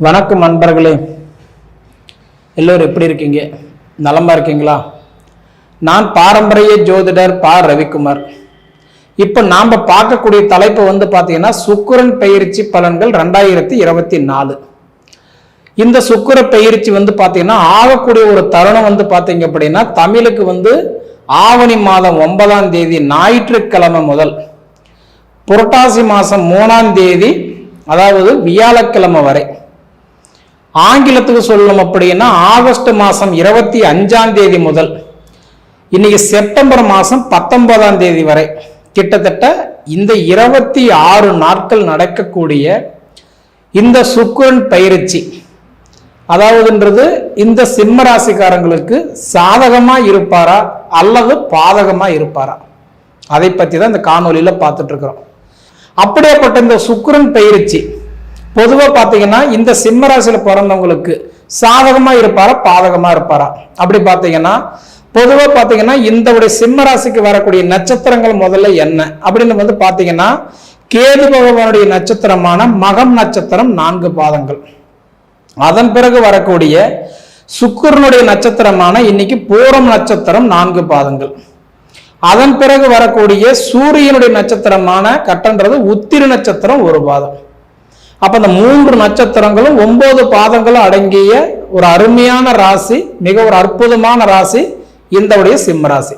வணக்கம் நண்பர்களே, எல்லோரும் எப்படி இருக்கீங்க? நலமா இருக்கீங்களா? நான் பாரம்பரிய ஜோதிடர் பா. ரவிக்குமார். இப்போ நாம் பார்க்கக்கூடிய தலைப்பு பார்த்தீங்கன்னா சுக்கிரன் பெயர்ச்சி பலன்கள் 2024. இந்த சுக்கிர பெயர்ச்சி பார்த்தீங்கன்னா ஆகக்கூடிய ஒரு தருணம் பார்த்தீங்க அப்படின்னா தமிழுக்கு ஆவணி மாதம் 9ஆம் தேதி ஞாயிற்றுக்கிழமை முதல் புரட்டாசி மாதம் 3ஆம் தேதி அதாவது வியாழக்கிழமை வரை, ஆங்கிலத்துக்கு சொல்லணும் அப்படின்னா ஆகஸ்ட் மாதம் 25ஆம் தேதி முதல் இன்னைக்கு செப்டம்பர் மாதம் 19ஆம் தேதி வரை கிட்டத்தட்ட இந்த 26 நாட்கள் நடக்கக்கூடிய இந்த சுக்கிரன் பயிற்சி அதாவதுன்றது இந்த சிம்ம ராசிக்காரங்களுக்கு சாதகமா இருப்பாரா அல்லது பாதகமா இருப்பாரா, அதை பற்றி தான் இந்த காணொலியில பார்த்துட்டு இருக்கிறோம். அப்படியேப்பட்ட இந்த சுக்கிரன் பயிற்சி பொதுவாக பார்த்தீங்கன்னா இந்த சிம்ம ராசியில் பிறந்தவங்களுக்கு சாதகமா இருப்பாரா பாதகமா இருப்பாரா அப்படி பார்த்தீங்கன்னா பொதுவாக பார்த்தீங்கன்னா இந்த சிம்ம ராசிக்கு வரக்கூடிய நட்சத்திரங்கள் முதல்ல என்ன அப்படின்னு பார்த்தீங்கன்னா கேது பகவானுடைய நட்சத்திரமான மகம் நட்சத்திரம் 4 பாதங்கள், அதன் பிறகு வரக்கூடிய சுக்கிரனுடைய நட்சத்திரமான இன்னைக்கு பூரம் நட்சத்திரம் 4 பாதங்கள், அதன் பிறகு வரக்கூடிய சூரியனுடைய நட்சத்திரமான கட்டன்றது உத்திர நட்சத்திரம் 1 பாதம். அப்ப இந்த 3 நட்சத்திரங்களும் 9 பாதங்களும் அடங்கிய ஒரு அருமையான ராசி, மிக ஒரு அற்புதமான ராசி இந்த சிம்ம ராசி.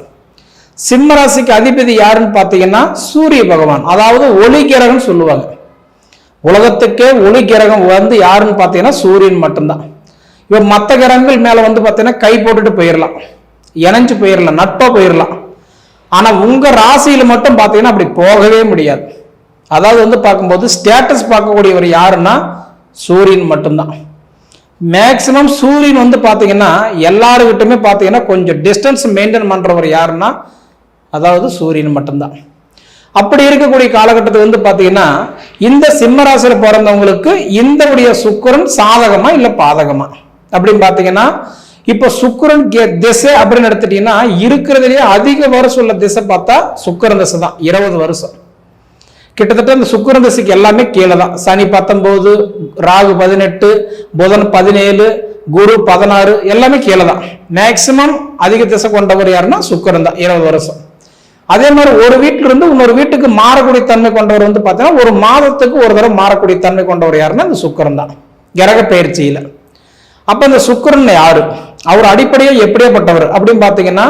சிம்ம ராசிக்கு அதிபதி யாருன்னு பார்த்தீங்கன்னா சூரிய பகவான், அதாவது ஒளி கிரகம் சொல்லுவாங்க. உலகத்துக்கே ஒளி கிரகம் யாருன்னு பார்த்தீங்கன்னா சூரியன் மட்டும்தான். இவ மற்ற கிரகங்கள் மேல பார்த்தீங்கன்னா கை போட்டுட்டு போயிடலாம், இணைஞ்சு போயிடலாம், நட்பா போயிடலாம். ஆனா உங்க ராசியில மட்டும் பார்த்தீங்கன்னா அப்படி போகவே முடியாது. அதாவது பார்க்கும்போது ஸ்டேட்டஸ் பார்க்கக்கூடியவர் யாருன்னா சூரியன் மட்டும்தான். மேக்சிமம் சூரியன் பார்த்தீங்கன்னா எல்லாருக்கிட்டுமே பார்த்தீங்கன்னா கொஞ்சம் டிஸ்டன்ஸ் மெயின்டைன் பண்றவர் யாருன்னா அதாவது சூரியன் மட்டும்தான். அப்படி இருக்கக்கூடிய காலகட்டத்துக்கு பார்த்தீங்கன்னா இந்த சிம்ம ராசியில பிறந்தவங்களுக்கு இந்த சுக்கிரன் சாதகமா இல்ல பாதகமா அப்படின்னு பார்த்தீங்கன்னா இப்ப சுக்கிரன் திசை அப்படின்னு எடுத்துட்டீங்கன்னா இருக்கிறதுலயே அதிக வருஷம் உள்ள திசை பார்த்தா சுக்கிரன் திசை தான். 20 வருஷம் கிட்டத்தட்ட இந்த சுக்கிரன் திசைக்கு எல்லாமே கீழே தான். சனி 19, ராகு 18, புதன் 17, குரு 16 எல்லாமே கீழே தான். மேக்சிமம் அதிக திசை கொண்டவர் யாருன்னா சுக்கிரன் தான், 20 வருஷம். அதே மாதிரி ஒரு வீட்டில இருந்து இன்னொரு வீட்டுக்கு மாறக்கூடிய தன்மை கொண்டவர் பார்த்தீங்கன்னா ஒரு மாதத்துக்கு ஒரு தடவை மாறக்கூடிய தன்மை கொண்டவர் யாருன்னா இந்த சுக்கிரன் தான் கிரக பயிற்சியில. அப்ப இந்த சுக்கிரன் யாரு, அவர் அடிப்படையா எப்படியாப்பட்டவர் அப்படின்னு பாத்தீங்கன்னா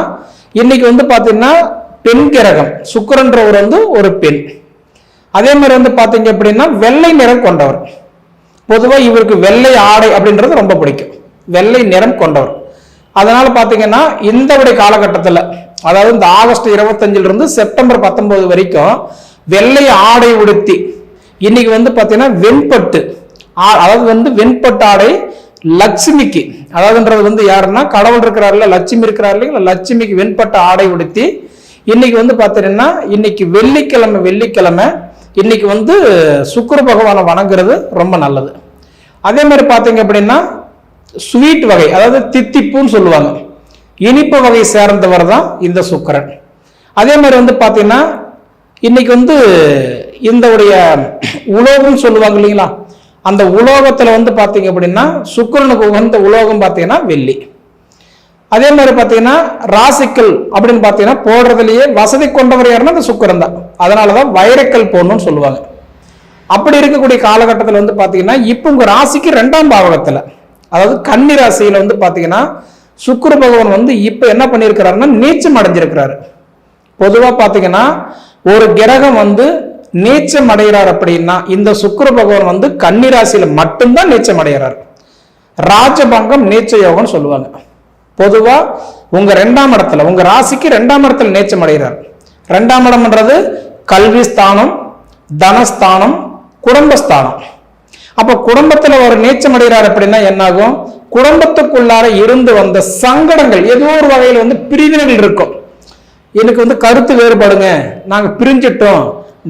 இன்னைக்கு பாத்தீங்கன்னா பெண் கிரகம். சுக்கிரன்றவர் ஒரு பெண். அதே மாதிரி பாத்தீங்க அப்படின்னா வெள்ளை நிறம் கொண்டவர். பொதுவா இவருக்கு வெள்ளை ஆடை அப்படின்றது ரொம்ப பிடிக்கும், வெள்ளை நிறம் கொண்டவர். அதனால பாத்தீங்கன்னா இந்த காலகட்டத்தில் அதாவது இந்த ஆகஸ்ட் 25 இருந்து செப்டம்பர் 19 வரைக்கும் வெள்ளை ஆடை உடுத்தி இன்னைக்கு பாத்தீங்கன்னா வெண்பட்டு, அதாவது வெண்பட்டு ஆடை லட்சுமிக்கு, அதாவதுன்றது யாருன்னா கடவுள் இருக்கிறாருல, லட்சுமி இருக்கிறாரு இல்லைங்களா, லட்சுமிக்கு வெண்பட்ட ஆடை உடுத்தி இன்னைக்கு பாத்தீங்கன்னா இன்னைக்கு வெள்ளிக்கிழமை இன்னைக்கு சுக்கிர பகவானை வணங்குறது ரொம்ப நல்லது. அதே மாதிரி பாத்தீங்க அப்படின்னா ஸ்வீட் வகை, அதாவது தித்திப்புன்னு சொல்லுவாங்க, இனிப்பு வகை சேர்ந்தவர் தான் இந்த சுக்கிரன். அதே மாதிரி பாத்தீங்கன்னா இன்னைக்கு இந்த உலோகம் சொல்லுவாங்க இல்லைங்களா, அந்த உலோகத்துல பாத்தீங்க அப்படின்னா சுக்கிரனுக்கு உகந்த உலோகம் பாத்தீங்கன்னா வெள்ளி. அதே மாதிரி பாத்தீங்கன்னா ராசிக்கல் அப்படின்னு பாத்தீங்கன்னா போடுறதுலயே வசதி கொண்டவர் யாருன்னா அந்த சுக்கிரன் தான். அதனாலதான் வைரக்கல் போடணும்னு சொல்லுவாங்க. அப்படி இருக்கக்கூடிய காலகட்டத்தில் பாத்தீங்கன்னா இப்ப உங்க ராசிக்கு 2ஆம் பாவகத்துல, அதாவது கன்னி ராசியில பாத்தீங்கன்னா சுக்கிர பகவான் இப்ப என்ன பண்ணிருக்கிறாருன்னா நீச்சம் அடைஞ்சிருக்கிறாரு. பொதுவா பாத்தீங்கன்னா ஒரு கிரகம் நீச்சம் அடைகிறார் அப்படின்னா இந்த சுக்கிர பகவான் கன்னி ராசியில மட்டும்தான் நீச்சம் அடைகிறார். ராஜபங்கம் நீச்ச யோகம்னு சொல்லுவாங்க. பொதுவா உங்க 2ஆம் இடத்துல, உங்க ராசிக்கு 2ஆம் இடத்துல நீச்சம் அடைகிறார். 2ஆம் இடம்ன்றது கல்வி ஸ்தானம், தனஸ்தானம், குடும்பஸ்தானம். அப்ப குடும்பத்துல ஒரு நீச்சம் அடைகிறார் அப்படின்னா என்னாகும், குடும்பத்துக்குள்ளார இருந்து வந்த சங்கடங்கள் ஏதோ ஒரு வகையில் பிரிவினைகள் இருக்கும். எனக்கு கருத்து வேறுபாடுங்க, நாங்க பிரிஞ்சிட்டோம்,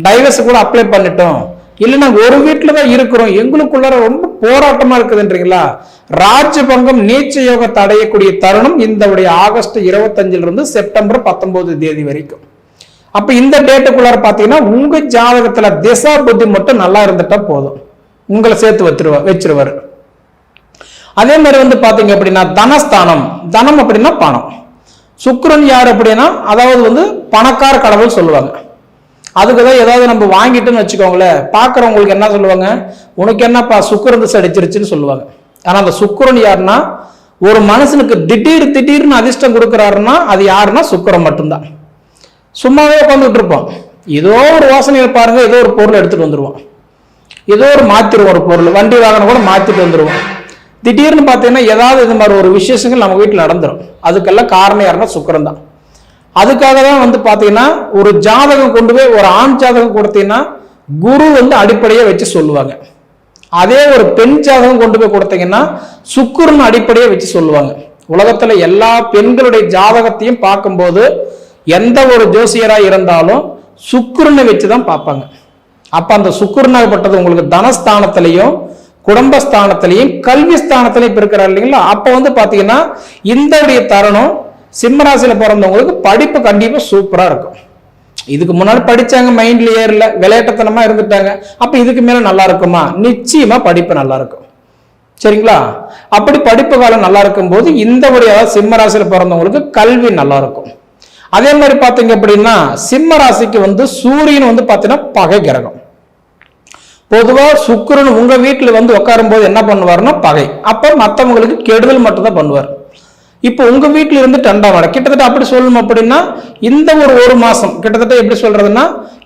டைவர்ஸ் கூட அப்ளை பண்ணிட்டோம், இல்ல நாங்க ஒரு வீட்டுல தான் இருக்கிறோம், எங்களுக்குள்ளார ரொம்ப போராட்டமா இருக்குதுன்றீங்களா, ராஜபங்கம் நீச்ச யோகத்தை அடையக்கூடிய தருணம் இந்த ஆகஸ்ட் 25 இருந்து செப்டம்பர் 19 தேதி வரைக்கும். அப்ப இந்த டேட்டுக்குள்ளார பாத்தீங்கன்னா உங்க ஜாதகத்துல திசா புத்தி மட்டும் நல்லா இருந்துட்டா போதும், உங்களை சேர்த்து வச்சிருவாரு. அதே மாதிரி வந்து பாத்தீங்க அப்படின்னா தனஸ்தானம், தனம் அப்படின்னா பணம். சுக்கிரன் யார் அப்படின்னா அதாவது வந்து பணக்கார கடவுள் சொல்லுவாங்க. அதுக்குதான் ஏதாவது நம்ம வாங்கிட்டுன்னு வச்சுக்கோங்களேன், பாக்குறவங்களுக்கு என்ன சொல்லுவாங்க, உனக்கு என்னப்பா சுக்கிரன் திசை அடிச்சிருச்சுன்னு சொல்லுவாங்க. ஆனா அந்த சுக்கிரன் யாருன்னா ஒரு மனுஷனுக்கு திடீர்னு அதிர்ஷ்டம் கொடுக்குறாருன்னா அது யாருன்னா சுக்கிரன் மட்டும்தான். சும்மாவே உட்காந்துட்டு இருப்போம், ஏதோ ஒரு யோசனையில் பாருங்க, ஏதோ ஒரு பொருள் எடுத்துட்டு வந்துருவோம், ஏதோ ஒரு மாத்திருவோம், ஒரு பொருள் வண்டி வாகனம் கூட மாத்திட்டு வந்துருவோம். திடீர்னு பார்த்தீங்கன்னா ஏதாவது இது மாதிரி ஒரு விசேஷங்கள் நம்ம வீட்டில் நடந்துடும். அதுக்கெல்லாம் காரணம் யாருன்னா சுக்கிரன் தான். அதுக்காக தான் வந்து பார்த்தீங்கன்னா ஒரு ஜாதகம் கொண்டு போய் ஒரு ஆண் ஜாதகம் கொடுத்தீங்கன்னா குரு வந்து அடிப்படையை வச்சு சொல்லுவாங்க. அதே ஒரு பெண் ஜாதகம் கொண்டு போய் கொடுத்தீங்கன்னா சுக்கிரன் அடிப்படையை வச்சு சொல்லுவாங்க. உலகத்துல எல்லா பெண்களுடைய ஜாதகத்தையும் பார்க்கும்போது எந்த ஒரு ஜோசியராக இருந்தாலும் சுக்கிரனை வச்சுதான் பார்ப்பாங்க. அப்ப அந்த சுக்கிரனாகப்பட்டது உங்களுக்கு தனஸ்தானத்திலையும் குடும்பஸ்தானத்திலையும் கல்வி ஸ்தானத்திலையும் இருக்கிறார் இல்லைங்களா. அப்ப வந்து பாத்தீங்கன்னா இந்த தருணம் சிம்மராசியில பிறந்தவங்களுக்கு படிப்பு கண்டிப்பா சூப்பரா இருக்கும். இதுக்கு முன்னாடி படிச்சாங்க, மைண்ட்ல ஏறல, விளையாட்டுத்தனமா இருந்துட்டாங்க. அப்ப இதுக்கு மேல நல்லா இருக்குமா? நிச்சயமா படிப்பு நல்லா இருக்கும். சரிங்களா? அப்படி படிப்பு காலம் நல்லா இருக்கும் போது இந்த அதாவது சிம்ம ராசியில பிறந்தவங்களுக்கு கல்வி நல்லா இருக்கும். அதே மாதிரி பாத்தீங்க அப்படின்னா சிம்ம ராசிக்கு வந்து சூரியன் வந்து பாத்தீங்கன்னா பகை கிரகம். பொதுவா சுக்கிரன் உங்க வீட்டுல வந்து உட்காரும் போது என்ன பண்ணுவாருன்னா பகை. அப்ப மற்றவங்களுக்கு கெடுதல் மட்டும் தான் பண்ணுவார். இப்போ உங்க வீட்டுல இருந்து 2ஆம் இடம் கிட்டத்தட்ட அப்படி சொல்லணும் அப்படின்னா இந்த ஒரு மாசம் கிட்டத்தட்ட எப்படி சொல்றதுன்னா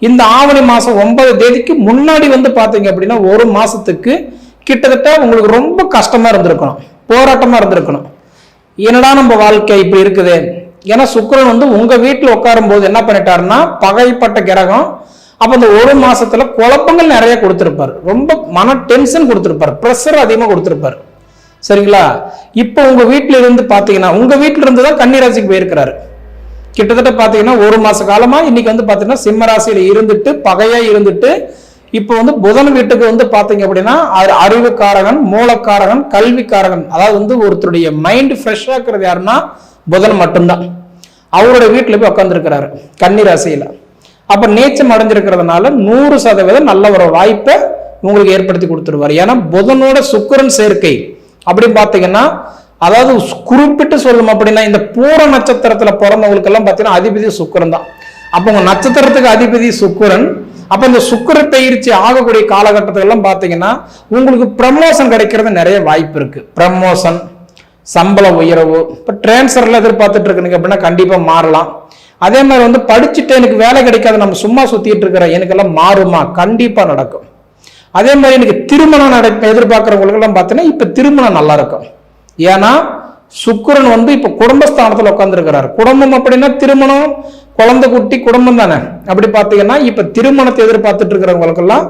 இந்த ஆவணி மாசம் 9 தேதிக்கு முன்னாடி வந்து பாத்தீங்க அப்படின்னா ஒரு மாசத்துக்கு கிட்டத்தட்ட உங்களுக்கு ரொம்ப கஷ்டமா இருந்திருக்கணும், போராட்டமா இருந்திருக்கணும். என்னடா நம்ம வாழ்க்கை இப்படி இருக்குது. ஏன்னா சுக்கிரன் வந்து உங்க வீட்டுல உட்காரும் போது என்ன பண்ணிட்டாருன்னா பகைப்பட்ட கிரகம். அப்ப இந்த ஒரு மாசத்துல குழப்பங்கள் நிறைய கொடுத்திருப்பாரு, ரொம்ப மன டென்ஷன் கொடுத்திருப்பாரு, பிரஷர் அதிகமா கொடுத்திருப்பாரு. சரிங்களா? இப்ப உங்க வீட்டுல இருந்து பாத்தீங்கன்னா உங்க வீட்டுல இருந்து தான் கன்னி ராசிக்கு போயிருக்கிறாரு. கிட்டத்தட்ட பாத்தீங்கன்னா ஒரு மாச காலமா இன்னைக்கு வந்து பாத்தீங்கன்னா சிம்ம ராசியில இருந்துட்டு பகையா இருந்துட்டு இப்ப வந்து புதன் வீட்டுக்கு வந்து பாத்தீங்க அப்படின்னா அறிவுக்காரகன், மூலக்காரகன், கல்விக்காரகன். அதாவது வந்து ஒருத்தருடைய மைண்ட் ஃப்ரெஷ் ஆக்குறது யாருன்னா புதன் மட்டும்தான். அவருடைய வீட்டுல போய் உட்கார்ந்துருக்கிறாரு கன்னி ராசியில. அப்ப நீச்சம் அடைஞ்சிருக்கிறதுனால 100% நல்ல ஒரு வாய்ப்பை உங்களுக்கு ஏற்படுத்தி கொடுத்துருவாரு. ஏன்னா புதனோட சுக்கிரன் சேர்க்கை அப்படின்னு பாத்தீங்கன்னா அதாவது குறிப்பிட்டு சொல்லணும் அப்படின்னா இந்த பூர நட்சத்திரத்துல பிறந்தவங்களுக்கு எல்லாம் பாத்தீங்கன்னா அதிபதி சுக்கிரன் தான். அப்ப உங்க நட்சத்திரத்துக்கு அதிபதி சுக்கிரன். அப்ப இந்த சுக்கிர பயிற்சி ஆகக்கூடிய காலகட்டத்துல எல்லாம் பாத்தீங்கன்னா உங்களுக்கு ப்ரமோஷன் கிடைக்கிறது நிறைய வாய்ப்பு இருக்கு. ப்ரமோஷன், சம்பள உயர்வு, இப்ப டிரான்ஸ்ஃபர்ல எதிர்பார்த்துட்டு இருக்குங்க அப்படின்னா கண்டிப்பா மாறலாம். அதே மாதிரி வந்து படிச்சுட்டு எனக்கு வேலை கிடைக்காது, நம்ம சும்மா சுத்திட்டு இருக்கிற எனக்கெல்லாம் மாறுமா? கண்டிப்பா நடக்கும். அதே மாதிரி எனக்கு திருமணம் எதிர்பார்க்கிறவங்களுக்கு எல்லாம் பார்த்தீங்கன்னா இப்ப திருமணம் நல்லா இருக்கும். ஏன்னா சுக்கிரன் வந்து இப்ப குடும்பஸ்தானத்துல உட்கார்ந்துருக்கிறார். குடும்பம் அப்படின்னா திருமணம், குழந்தை குட்டி, குடும்பம் தானே. அப்படி பாத்தீங்கன்னா இப்ப திருமணத்தை எதிர்பார்த்துட்டு இருக்கிறவங்களுக்கெல்லாம்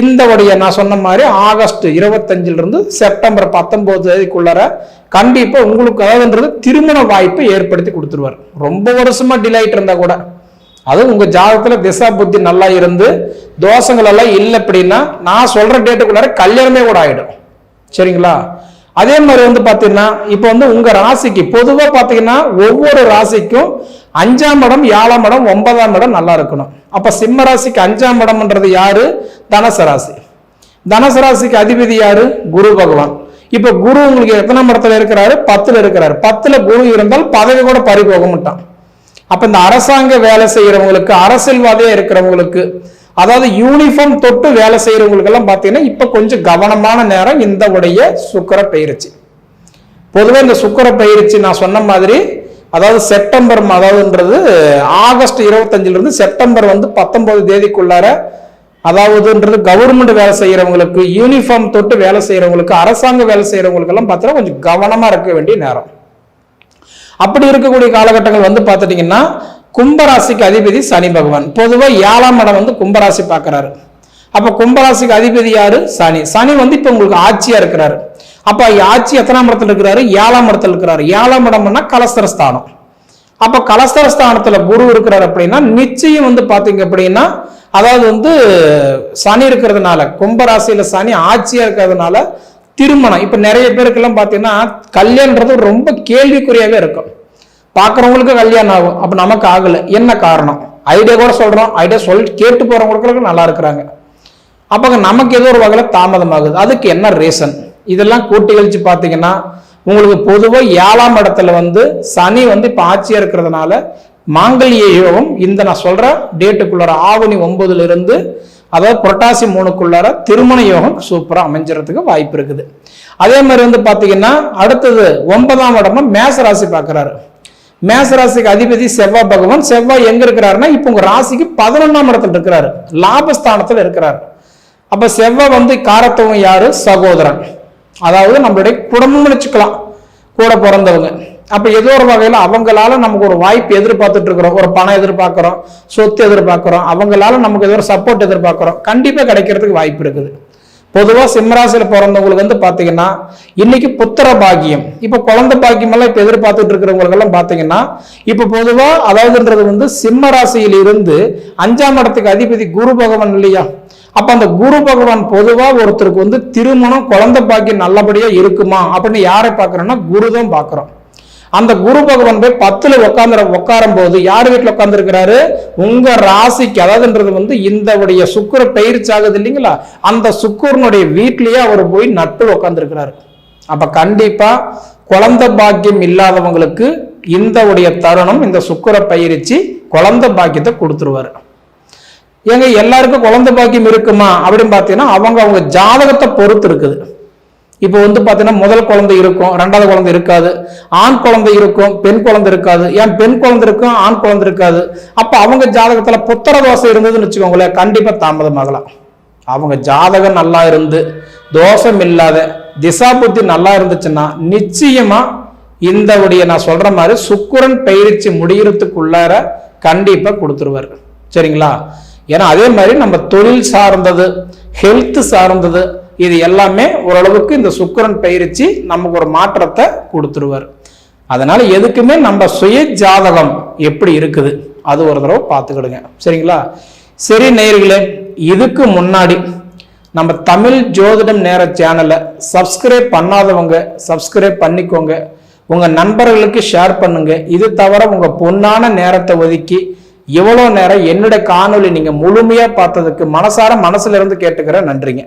இந்த நான் சொன்ன மாதிரி ஆகஸ்ட் 25 இருந்து செப்டம்பர் 19 தேதிக்குள்ளார கண்டிப்பா உங்களுக்கு அதாவதுன்றது திருமண வாய்ப்பை ஏற்படுத்தி கொடுத்துருவார். ரொம்ப வருஷமா டிலே ஆயிட்டு இருந்தா கூட அது உங்க ஜாதகத்துல திசா புத்தி நல்லா இருந்து தோஷங்கள் எல்லாம் இல்லை அப்படின்னா நான் சொல்ற டேட்டுக்குள்ளார கல்யாணமே கூட ஆயிடும். சரிங்களா? அதே மாதிரி வந்து பாத்தீங்கன்னா இப்ப வந்து உங்க ராசிக்கு பொதுவா பாத்தீங்கன்னா ஒவ்வொரு ராசிக்கும் 5ஆம் இடம், 7ஆம் இடம், 9ஆம் இடம் நல்லா இருக்கணும். அப்ப சிம்ம ராசிக்கு 5ஆம் இடம்ன்றது யாரு? தனுசு ராசி. தனுசு ராசிக்கு அதிபதி யாரு? குரு பகவான். இப்ப குரு உங்களுக்கு எத்தனாம் இடத்துல இருக்கிறாரு? 10ல இருக்கிறாரு. 10ல குரு இருந்தால் பதவி கூட பறி போக மாட்டான். அப்ப இந்த அரசாங்க வேலை செய்யறவங்களுக்கு, அரசியல்வாதியா இருக்கிறவங்களுக்கு, அதாவது யூனிஃபார்ம் தொட்டு வேலை செய்யறவங்களுக்கு எல்லாம் பாத்தீங்கன்னா இப்ப கொஞ்சம் கவனமான நேரம் இந்த சுக்கிர பயிற்சி. பொதுவாக இந்த சுக்கிர பயிற்சி நான் சொன்ன மாதிரி அதாவது செப்டம்பர் அதாவதுன்றது ஆகஸ்ட் 25 இருந்து செப்டம்பர் வந்து 19 தேதிக்குள்ளார அதாவதுன்றது கவர்மெண்ட் வேலை செய்யறவங்களுக்கு, யூனிஃபார்ம் தொட்டு வேலை செய்யறவங்களுக்கு, அரசாங்க வேலை செய்யறவங்களுக்கு எல்லாம் பார்த்தீங்கன்னா கொஞ்சம் கவனமா இருக்க வேண்டிய நேரம். அப்படி இருக்கக்கூடிய காலகட்டங்கள் வந்து பார்த்துட்டீங்கன்னா கும்பராசிக்கு அதிபதி சனி பகவான். பொதுவாக 7ஆம் இடம் வந்து கும்பராசி பார்க்கிறாரு. அப்ப கும்பராசிக்கு அதிபதி யாரு? சனி. சனி வந்து இப்ப உங்களுக்கு ஆட்சியா இருக்கிறாரு. அப்ப ஆட்சி எத்தனாம் இடத்துல இருக்கிறாரு? 7ஆம் இடத்துல இருக்கிறாரு. 7ஆம் இடம்னா கலஸ்தரஸ்தானம். அப்ப கலஸ்தரஸ்தானத்துல குரு இருக்கிறாரு அப்படின்னா நிச்சயம் வந்து பாத்தீங்க அப்படின்னா அதாவது வந்து சனி இருக்கிறதுனால கும்பராசியில சனி ஆட்சியா இருக்கிறதுனால திருமணம் இப்ப நிறைய பேருக்கு எல்லாம் பாத்தீங்கன்னா கல்யாணம்ன்றது ரொம்ப கேள்விக்குறியாவே இருக்கும். பாக்குறவங்களுக்கு கல்யாணம் ஆகும், அப்ப நமக்கு ஆகல. என்ன காரணம்? ஐடியா கூட சொல்றோம், ஐடியா கேட்டு போறவங்களுக்கு நல்லா இருக்கிறாங்க. அப்ப நமக்கு ஏதோ ஒரு வகையில தாமதம் ஆகுது. அதுக்கு என்ன ரீசன்? இதெல்லாம் கூட்டி கழிச்சு பார்த்தீங்கன்னா உங்களுக்கு பொதுவாக 7ஆம் இடத்துல சனி இப்ப ஆட்சியா இருக்கிறதுனால மாங்கல்ய யோகம் இந்த நான் சொல்ற டேட்டுக்குள்ளார ஆவணி 9ல இருந்து அதாவது புரட்டாசி 3க்குள்ளார திருமண யோகம் சூப்பரா அமைஞ்சிறதுக்கு வாய்ப்பு இருக்குது. அதே மாதிரி பாத்தீங்கன்னா அடுத்தது 9ஆம் இடமா மேச ராசி பார்க்கிறாரு. மேச ராசிக்கு அதிபதி செவ்வாய் பகவான். செவ்வாய் எங்க இருக்கிறாருன்னா இப்ப உங்க ராசிக்கு 11ஆம் இடத்துல இருக்கிறாரு, லாபஸ்தானத்துல இருக்கிறாரு. அப்ப செவ்வாய் காரத்துவம் யாரு? சகோதரன், அதாவது நம்மளுடைய குடும்பம்னு வச்சுக்கலாம், கூட பிறந்தவங்க. அப்ப ஏதோ ஒரு வகையில அவங்களால நமக்கு ஒரு வாய்ப்பு எதிர்பார்த்துட்டு இருக்கிறோம், ஒரு பணம் எதிர்பார்க்கிறோம், சொத்து எதிர்பார்க்கிறோம், அவங்களால நமக்கு ஏதோ ஒரு சப்போர்ட் எதிர்பார்க்கிறோம், கண்டிப்பா கிடைக்கிறதுக்கு வாய்ப்பு இருக்குது. பொதுவா சிம்மராசியில பிறந்தவங்களுக்கு பாத்தீங்கன்னா இன்னைக்கு புத்திர பாக்கியம், இப்ப குழந்தை பாக்கியம் எல்லாம் இப்ப எதிர்பார்த்துட்டு இருக்கிறவங்களுக்கு எல்லாம் பாத்தீங்கன்னா இப்ப பொதுவா அதாவதுன்றது சிம்ம ராசியில் இருந்து 5ஆம் இடத்துக்கு அதிபதி குரு பகவான் இல்லையா? அப்ப அந்த குரு பகவான் பொதுவா ஒருத்தருக்கு திருமணம் குழந்தை பாக்கியம் நல்லபடியா இருக்குமா அப்படின்னு யாரை பாக்குறோம்னா குரு தான் பாக்குறோம். அந்த குரு பகவான் போய் 10ல உட்காரும் போது யார் வீட்டுல உட்கார்ந்து இருக்கிறாரு? உங்க ராசிக்கு, அதாவதுன்றது இந்த சுக்கிர பயிற்சி ஆகுது இல்லைங்களா, அந்த சுக்கிரனுடைய வீட்லயே அவர் போய் நட்டு உட்கார்ந்து இருக்கிறாரு. அப்ப கண்டிப்பா குழந்தை பாக்கியம் இல்லாதவங்களுக்கு இந்த தருணம், இந்த சுக்கிர பயிற்சி குழந்தை பாக்கியத்தை கொடுத்துருவாரு. ஏங்க எல்லாருக்கும் குழந்தை பாக்கியம் இருக்குமா அப்படின்னு பாத்தீங்கன்னா அவங்க ஜாதகத்தை பொறுத்து இருக்குது. இப்போ பாத்தீங்கன்னா முதல் குழந்தை இருக்கும், 2வது குழந்தை இருக்காது, ஆண் குழந்தை இருக்கும், பெண் குழந்தை இருக்காது. ஏன் பெண் குழந்தை இருக்கும், ஆண் குழந்தை இருக்காது. அப்ப அவங்க ஜாதகத்துல புத்திர தோசை இருந்ததுன்னு வச்சுக்கோங்களேன், கண்டிப்பா தாமதமாகலாம். அவங்க ஜாதகம் நல்லா இருந்து தோஷம் இல்லாத திசா புத்தி நல்லா இருந்துச்சுன்னா நிச்சயமா இந்த நான் சொல்ற மாதிரி சுக்கிரன் பயிற்சி முடியறதுக்குள்ளார கண்டிப்பா கொடுத்துருவாரு. சரிங்களா? ஏன்னா அதே மாதிரி நம்ம தொழில் சார்ந்தது, ஹெல்த் சார்ந்தது, இது எல்லாமே ஓரளவுக்கு இந்த சுக்கிரன் பயிற்சி நமக்கு ஒரு மாற்றத்தை கொடுத்துருவார். அதனால எதுக்குமே நம்ம சுய ஜாதகம் எப்படி இருக்குது அது ஒரு தடவை பார்த்துக்கிடுங்க. சரிங்களா? சரி நேயர்களே, இதுக்கு முன்னாடி நம்ம தமிழ் ஜோதிடம் நேர சேனலை சப்ஸ்கிரைப் பண்ணாதவங்க சப்ஸ்கிரைப் பண்ணிக்கோங்க, உங்க நண்பர்களுக்கு ஷேர் பண்ணுங்க. இது தவிர உங்க பொன்னான நேரத்தை ஒதுக்கி எவ்வளவு நேரம் என்னுடைய காணொலி நீங்க முழுமையா பார்த்ததுக்கு மனசுல இருந்து கேட்டுக்கிறேன். நன்றிங்க.